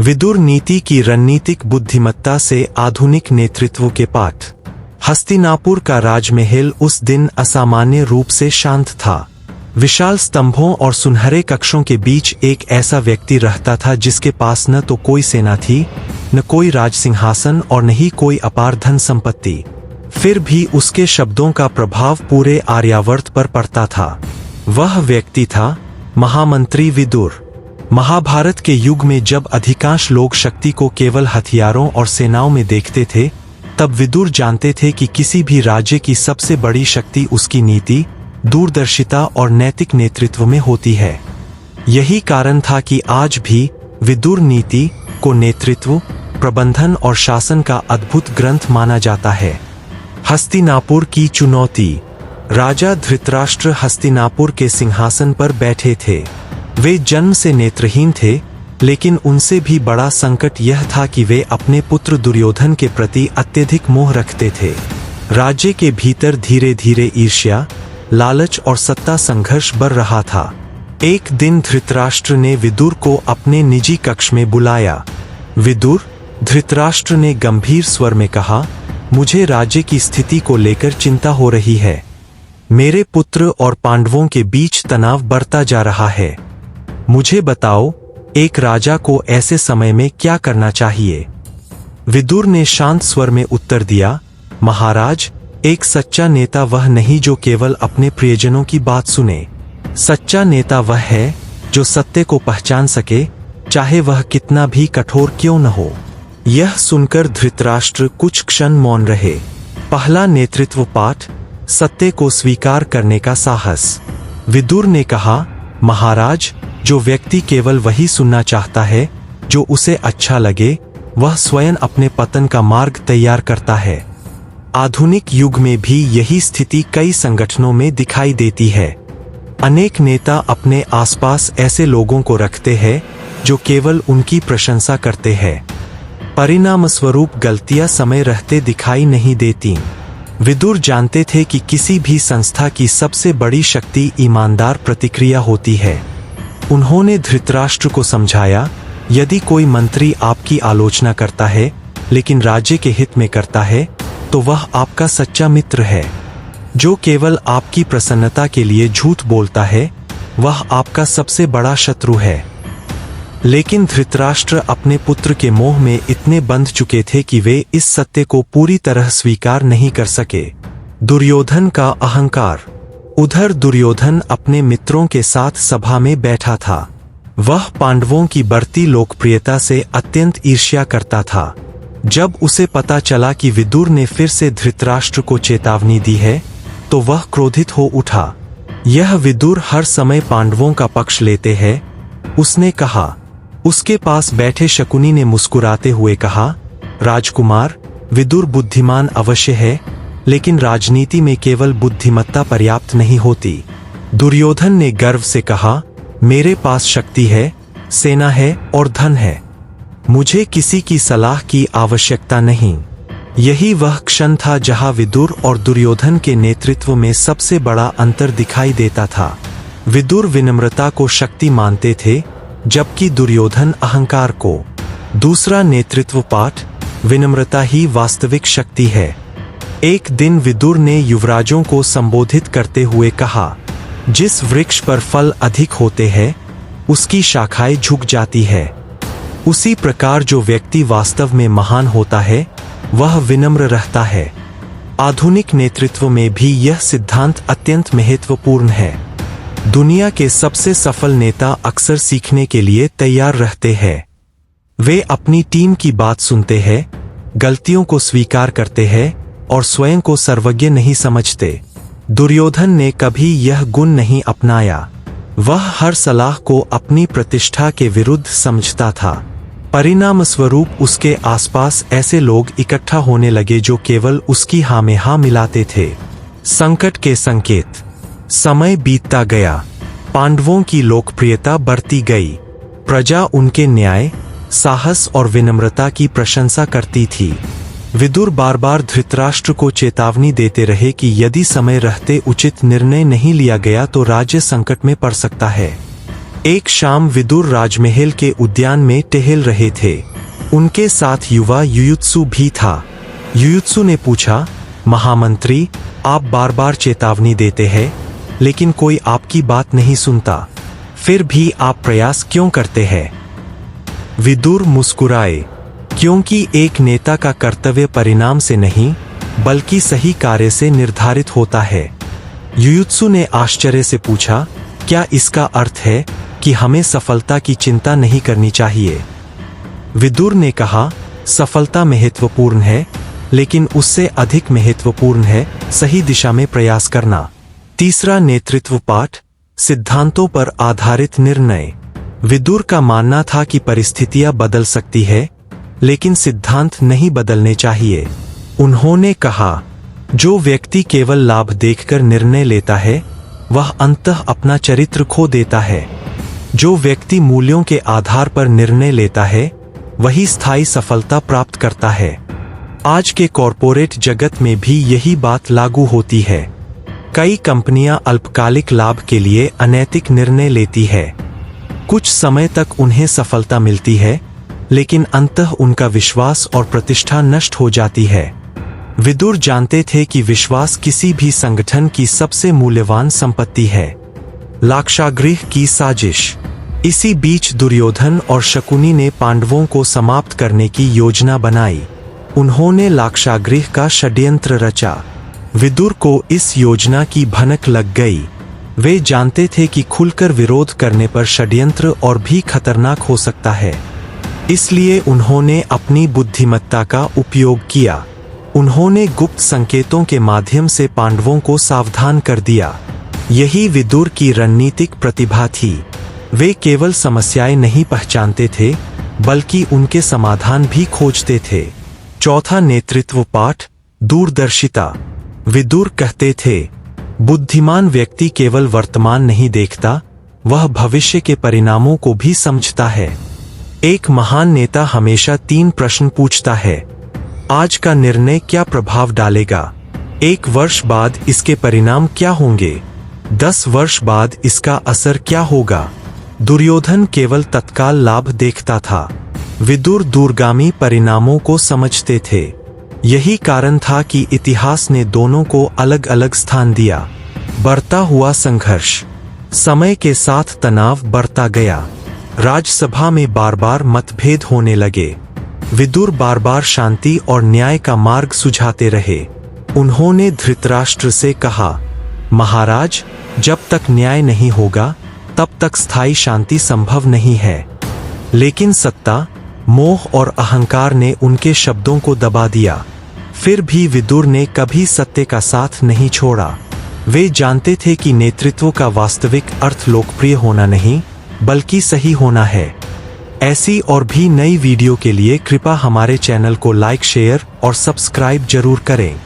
विदुर नीति की रणनीतिक बुद्धिमत्ता से आधुनिक नेतृत्व के पाठ। हस्तिनापुर का राजमहल उस दिन असामान्य रूप से शांत था। विशाल स्तंभों और सुनहरे कक्षों के बीच एक ऐसा व्यक्ति रहता था जिसके पास न तो कोई सेना थी, न कोई राजसिंहासन और न ही कोई अपार धन संपत्ति। फिर भी उसके शब्दों का प्रभाव पूरे आर्यावर्त पर पड़ता था। वह व्यक्ति था महामंत्री विदुर। महाभारत के युग में जब अधिकांश लोग शक्ति को केवल हथियारों और सेनाओं में देखते थे, तब विदुर जानते थे कि किसी भी राज्य की सबसे बड़ी शक्ति उसकी नीति, दूरदर्शिता और नैतिक नेतृत्व में होती है। यही कारण था कि आज भी विदुर नीति को नेतृत्व, प्रबंधन और शासन का अद्भुत ग्रंथ माना जाता है। हस्तिनापुर की चुनौती। राजा धृतराष्ट्र हस्तिनापुर के सिंहासन पर बैठे थे। वे जन्म से नेत्रहीन थे, लेकिन उनसे भी बड़ा संकट यह था कि वे अपने पुत्र दुर्योधन के प्रति अत्यधिक मोह रखते थे। राज्य के भीतर धीरे धीरे ईर्ष्या, लालच और सत्ता संघर्ष बढ़ रहा था। एक दिन धृतराष्ट्र ने विदुर को अपने निजी कक्ष में बुलाया। विदुर, धृतराष्ट्र ने गंभीर स्वर में कहा, मुझे राज्य की स्थिति को लेकर चिंता हो रही है। मेरे पुत्र और पांडवों के बीच तनाव बढ़ता जा रहा है। मुझे बताओ, एक राजा को ऐसे समय में क्या करना चाहिए? विदुर ने शांत स्वर में उत्तर दिया, महाराज, एक सच्चा नेता वह नहीं जो केवल अपने प्रियजनों की बात सुने। सच्चा नेता वह है जो सत्य को पहचान सके, चाहे वह कितना भी कठोर क्यों न हो। यह सुनकर धृतराष्ट्र कुछ क्षण मौन रहे। पहला नेतृत्व पाठ, सत्य को स्वीकार करने का साहस। विदुर ने कहा, महाराज, जो व्यक्ति केवल वही सुनना चाहता है जो उसे अच्छा लगे, वह स्वयं अपने पतन का मार्ग तैयार करता है। आधुनिक युग में भी यही स्थिति कई संगठनों में दिखाई देती है। अनेक नेता अपने आसपास ऐसे लोगों को रखते हैं जो केवल उनकी प्रशंसा करते हैं। परिणामस्वरूप गलतियां समय रहते दिखाई नहीं देती। विदुर जानते थे कि किसी भी संस्था की सबसे बड़ी शक्ति ईमानदार प्रतिक्रिया होती है। उन्होंने धृतराष्ट्र को समझाया, यदि कोई मंत्री आपकी आलोचना करता है लेकिन राज्य के हित में करता है, तो वह आपका सच्चा मित्र है। जो केवल आपकी प्रसन्नता के लिए झूठ बोलता है, वह आपका सबसे बड़ा शत्रु है। लेकिन धृतराष्ट्र अपने पुत्र के मोह में इतने बंध चुके थे कि वे इस सत्य को पूरी तरह स्वीकार नहीं कर सके। दुर्योधन का अहंकार। उधर दुर्योधन अपने मित्रों के साथ सभा में बैठा था। वह पांडवों की बढ़ती लोकप्रियता से अत्यंत ईर्ष्या करता था। जब उसे पता चला कि विदुर ने फिर से धृतराष्ट्र को चेतावनी दी है, तो वह क्रोधित हो उठा। यह विदुर हर समय पांडवों का पक्ष लेते हैं, उसने कहा। उसके पास बैठे शकुनी ने मुस्कुराते हुए कहा, राजकुमार, विदुर बुद्धिमान अवश्य है, लेकिन राजनीति में केवल बुद्धिमत्ता पर्याप्त नहीं होती। दुर्योधन ने गर्व से कहा, मेरे पास शक्ति है, सेना है और धन है। मुझे किसी की सलाह की आवश्यकता नहीं। यही वह क्षण था जहां विदुर और दुर्योधन के नेतृत्व में सबसे बड़ा अंतर दिखाई देता था। विदुर विनम्रता को शक्ति मानते थे, जबकि दुर्योधन अहंकार को। दूसरा नेतृत्व पाठ, विनम्रता ही वास्तविक शक्ति है। एक दिन विदुर ने युवराजों को संबोधित करते हुए कहा, जिस वृक्ष पर फल अधिक होते हैं, उसकी शाखाएं झुक जाती है। उसी प्रकार जो व्यक्ति वास्तव में महान होता है, वह विनम्र रहता है। आधुनिक नेतृत्व में भी यह सिद्धांत अत्यंत महत्वपूर्ण है। दुनिया के सबसे सफल नेता अक्सर सीखने के लिए तैयार रहते हैं। वे अपनी टीम की बात सुनते हैं, गलतियों को स्वीकार करते हैं और स्वयं को सर्वज्ञ नहीं समझते। दुर्योधन ने कभी यह गुण नहीं अपनाया। वह हर सलाह को अपनी प्रतिष्ठा के विरुद्ध समझता था। परिणामस्वरूप उसके आसपास ऐसे लोग इकट्ठा होने लगे जो केवल उसकी हाँ में हाँ मिलाते थे। संकट के संकेत। समय बीतता गया। पांडवों की लोकप्रियता बढ़ती गई। प्रजा उनके न्याय, साहस और विनम्रता की प्रशंसा करती थी। विदुर बार बार धृतराष्ट्र को चेतावनी देते रहे कि यदि समय रहते उचित निर्णय नहीं लिया गया तो राज्य संकट में पड़ सकता है। एक शाम विदुर राजमहल के उद्यान में टहल रहे थे। उनके साथ युवा युयुत्सु भी था। युयुत्सु ने पूछा, महामंत्री, आप बार बार चेतावनी देते हैं, लेकिन कोई आपकी बात नहीं सुनता। फिर भी आप प्रयास क्यों करते हैं? विदुर मुस्कुराए, क्योंकि एक नेता का कर्तव्य परिणाम से नहीं, बल्कि सही कार्य से निर्धारित होता है। युयुत्सु ने आश्चर्य से पूछा, क्या इसका अर्थ है कि हमें सफलता की चिंता नहीं करनी चाहिए? विदुर ने कहा, सफलता महत्वपूर्ण है, लेकिन उससे अधिक महत्वपूर्ण है सही दिशा में प्रयास करना। तीसरा नेतृत्व पाठ, सिद्धांतों पर आधारित निर्णय। विदुर का मानना था कि परिस्थितियां बदल सकती है, लेकिन सिद्धांत नहीं बदलने चाहिए। उन्होंने कहा, जो व्यक्ति केवल लाभ देखकर निर्णय लेता है, वह अंततः अपना चरित्र खो देता है। जो व्यक्ति मूल्यों के आधार पर निर्णय लेता है, वही स्थायी सफलता प्राप्त करता है। आज के कॉरपोरेट जगत में भी यही बात लागू होती है। कई कंपनियां अल्पकालिक लाभ के लिए अनैतिक निर्णय लेती है। कुछ समय तक उन्हें सफलता मिलती है, लेकिन अंततः उनका विश्वास और प्रतिष्ठा नष्ट हो जाती है। विदुर जानते थे कि विश्वास किसी भी संगठन की सबसे मूल्यवान संपत्ति है। लाक्षागृह की साजिश। इसी बीच दुर्योधन और शकुनी ने पांडवों को समाप्त करने की योजना बनाई। उन्होंने लाक्षागृह का षड्यंत्र रचा। विदुर को इस योजना की भनक लग गई। वे जानते थे कि खुलकर विरोध करने पर षड्यंत्र और भी खतरनाक हो सकता है। इसलिए उन्होंने अपनी बुद्धिमत्ता का उपयोग किया। उन्होंने गुप्त संकेतों के माध्यम से पांडवों को सावधान कर दिया। यही विदुर की रणनीतिक प्रतिभा थी। वे केवल समस्याएं नहीं पहचानते थे, बल्कि उनके समाधान भी खोजते थे। चौथा नेतृत्व पाठ, दूरदर्शिता। विदुर कहते थे, बुद्धिमान व्यक्ति केवल वर्तमान नहीं देखता, वह भविष्य के परिणामों को भी समझता है। एक महान नेता हमेशा 3 प्रश्न पूछता है। आज का निर्णय क्या प्रभाव डालेगा? 1 वर्ष बाद इसके परिणाम क्या होंगे? 10 वर्ष बाद इसका असर क्या होगा? दुर्योधन केवल तत्काल लाभ देखता था। विदुर दूरगामी परिणामों को समझते थे। यही कारण था कि इतिहास ने दोनों को अलग अलग स्थान दिया। बढ़ता हुआ संघर्ष। समय के साथ तनाव बढ़ता गया। राज्यसभा में बार बार मतभेद होने लगे। विदुर बार बार शांति और न्याय का मार्ग सुझाते रहे। उन्होंने धृतराष्ट्र से कहा, महाराज, जब तक न्याय नहीं होगा, तब तक स्थायी शांति संभव नहीं है। लेकिन सत्ता, मोह और अहंकार ने उनके शब्दों को दबा दिया। फिर भी विदुर ने कभी सत्य का साथ नहीं छोड़ा। वे जानते थे कि नेतृत्व का वास्तविक अर्थ लोकप्रिय होना नहीं, बल्कि सही होना है। ऐसी और भी नई वीडियो के लिए कृपया हमारे चैनल को लाइक, शेयर और सब्सक्राइब जरूर करें।